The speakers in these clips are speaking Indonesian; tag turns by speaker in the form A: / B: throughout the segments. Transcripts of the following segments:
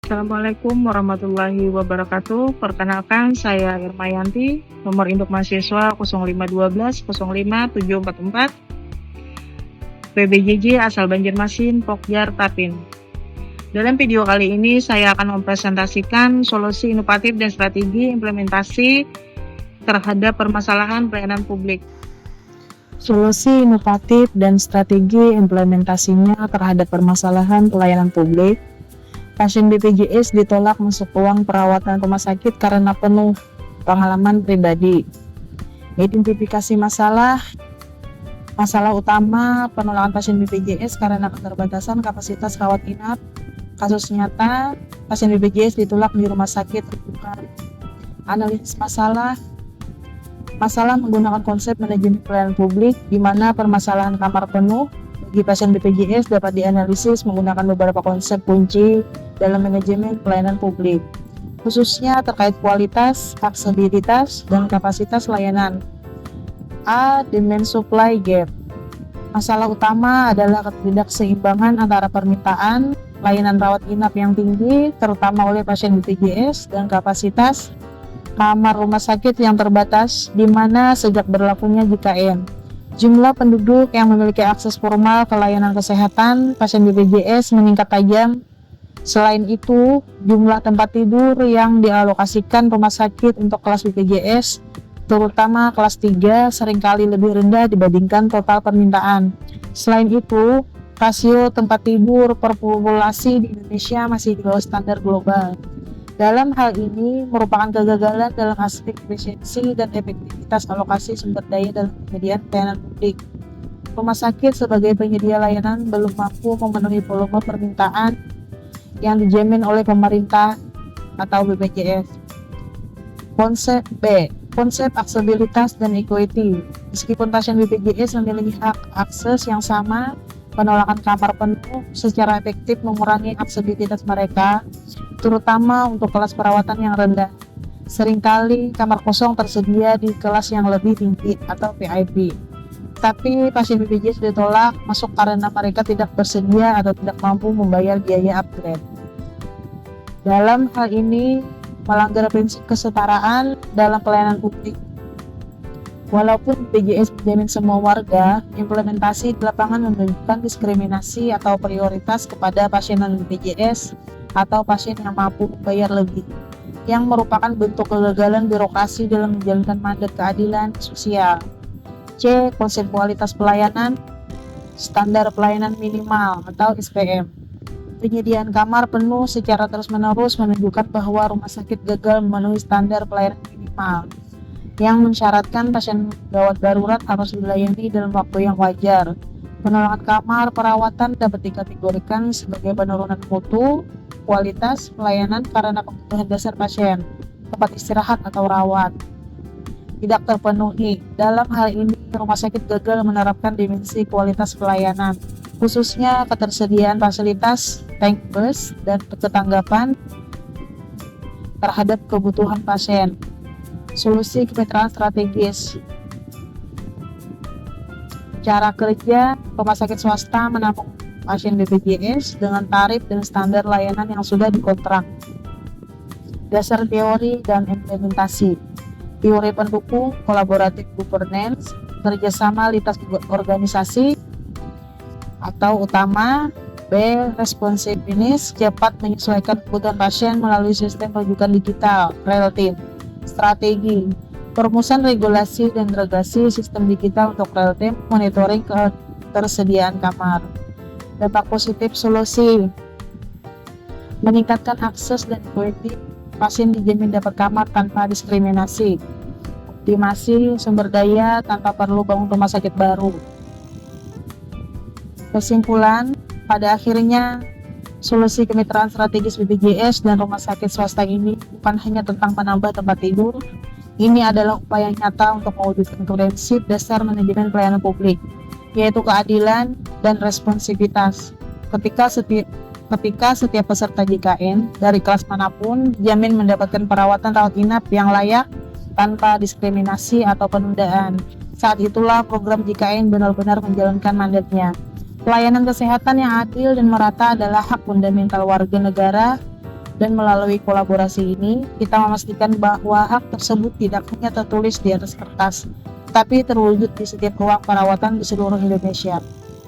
A: Assalamualaikum warahmatullahi wabarakatuh. Perkenalkan, saya Irmayanti, nomor induk mahasiswa 0512 05 744, PBJJ asal Banjarmasin, Pokjar, Tapin. Dalam video kali ini, saya akan mempresentasikan solusi inovatif dan strategi implementasi terhadap permasalahan pelayanan publik. Solusi inovatif dan strategi implementasinya terhadap permasalahan pelayanan publik. Pasien BPJS ditolak masuk ruang perawatan rumah sakit karena penuh pengalaman pribadi. Identifikasi masalah utama penolakan pasien BPJS karena keterbatasan kapasitas rawat inap. Kasus nyata, pasien BPJS ditolak di rumah sakit rujukan. Analisis masalah menggunakan konsep manajemen pelayanan publik, di mana permasalahan kamar penuh bagi pasien BPJS dapat dianalisis menggunakan beberapa konsep kunci dalam manajemen pelayanan publik, khususnya terkait kualitas, aksesibilitas, dan kapasitas layanan. A. Demand supply gap. Masalah utama adalah ketidakseimbangan antara permintaan layanan rawat inap yang tinggi, terutama oleh pasien BPJS, dan kapasitas kamar rumah sakit yang terbatas, di mana sejak berlakunya JKN, jumlah penduduk yang memiliki akses formal ke layanan kesehatan pasien BPJS meningkat tajam. Selain itu, jumlah tempat tidur yang dialokasikan rumah sakit untuk kelas BPJS, terutama kelas 3, seringkali lebih rendah dibandingkan total permintaan. Selain itu, rasio tempat tidur per populasi di Indonesia masih di bawah standar global. Dalam hal ini, merupakan kegagalan dalam aspek efisiensi dan efektivitas alokasi sumber daya dalam penyediaan pelayanan publik. Rumah sakit sebagai penyedia layanan belum mampu memenuhi volume permintaan yang dijamin oleh pemerintah atau BPJS. Konsep B. Konsep aksesibilitas dan equity. Meskipun pasien BPJS memiliki hak akses yang sama, penolakan kamar penuh secara efektif mengurangi aksesibilitas mereka, terutama untuk kelas perawatan yang rendah. Seringkali kamar kosong tersedia di kelas yang lebih tinggi atau VIP. Tapi pasien BPJS ditolak masuk karena mereka tidak bersedia atau tidak mampu membayar biaya upgrade. Dalam hal ini, melanggar prinsip kesetaraan dalam pelayanan publik. Walaupun BPJS menjamin semua warga, implementasi di lapangan menunjukkan diskriminasi atau prioritas kepada pasien non-BPJS atau pasien yang mampu membayar lebih, yang merupakan bentuk kegagalan birokrasi dalam menjalankan mandat keadilan sosial. C. Konsep kualitas pelayanan, standar pelayanan minimal atau SPM. Penyediaan kamar penuh secara terus-menerus menunjukkan bahwa rumah sakit gagal memenuhi standar pelayanan minimal, yang mensyaratkan pasien gawat darurat harus dilayani dalam waktu yang wajar. Penolakan kamar perawatan dapat dikategorikan sebagai penurunan mutu, kualitas pelayanan karena kebutuhan dasar pasien, tempat istirahat atau rawat tidak terpenuhi. Dalam hal ini, rumah sakit gagal menerapkan dimensi kualitas pelayanan, khususnya ketersediaan fasilitas, tank bus, dan ketanggapan terhadap kebutuhan pasien. Solusi kemitraan strategis. Cara kerja rumah sakit swasta menampung pasien BPJS dengan tarif dan standar layanan yang sudah dikontrak. Dasar teori dan implementasi. Teori pendukung, kolaboratif governance, kerjasama lintas organisasi atau utama. B. Responsiveness, cepat menyesuaikan kebutuhan pasien melalui sistem rujukan digital, real time. Strategi, perumusan regulasi dan integrasi sistem digital untuk real time monitoring ketersediaan kamar. Dampak positif solusi, meningkatkan akses dan equity, pasien dijamin dapat kamar tanpa diskriminasi. Optimasi sumber daya tanpa perlu bangun rumah sakit baru. Kesimpulan, pada akhirnya solusi kemitraan strategis BPJS dan rumah sakit swasta ini bukan hanya tentang menambah tempat tidur. Ini adalah upaya nyata untuk mewujudkan prinsip dasar manajemen pelayanan publik, yaitu keadilan dan responsivitas. Ketika setiap peserta JKN dari kelas manapun dijamin mendapatkan perawatan rawat inap yang layak tanpa diskriminasi atau penundaan. Saat itulah program JKN benar-benar menjalankan mandatnya. Pelayanan kesehatan yang adil dan merata adalah hak fundamental warga negara Dan melalui kolaborasi ini, kita memastikan bahwa hak tersebut tidak hanya tertulis di atas kertas, tapi terwujud di setiap ruang perawatan di seluruh Indonesia.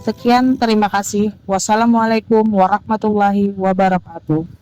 A: Sekian, terima kasih. Wassalamualaikum warahmatullahi wabarakatuh.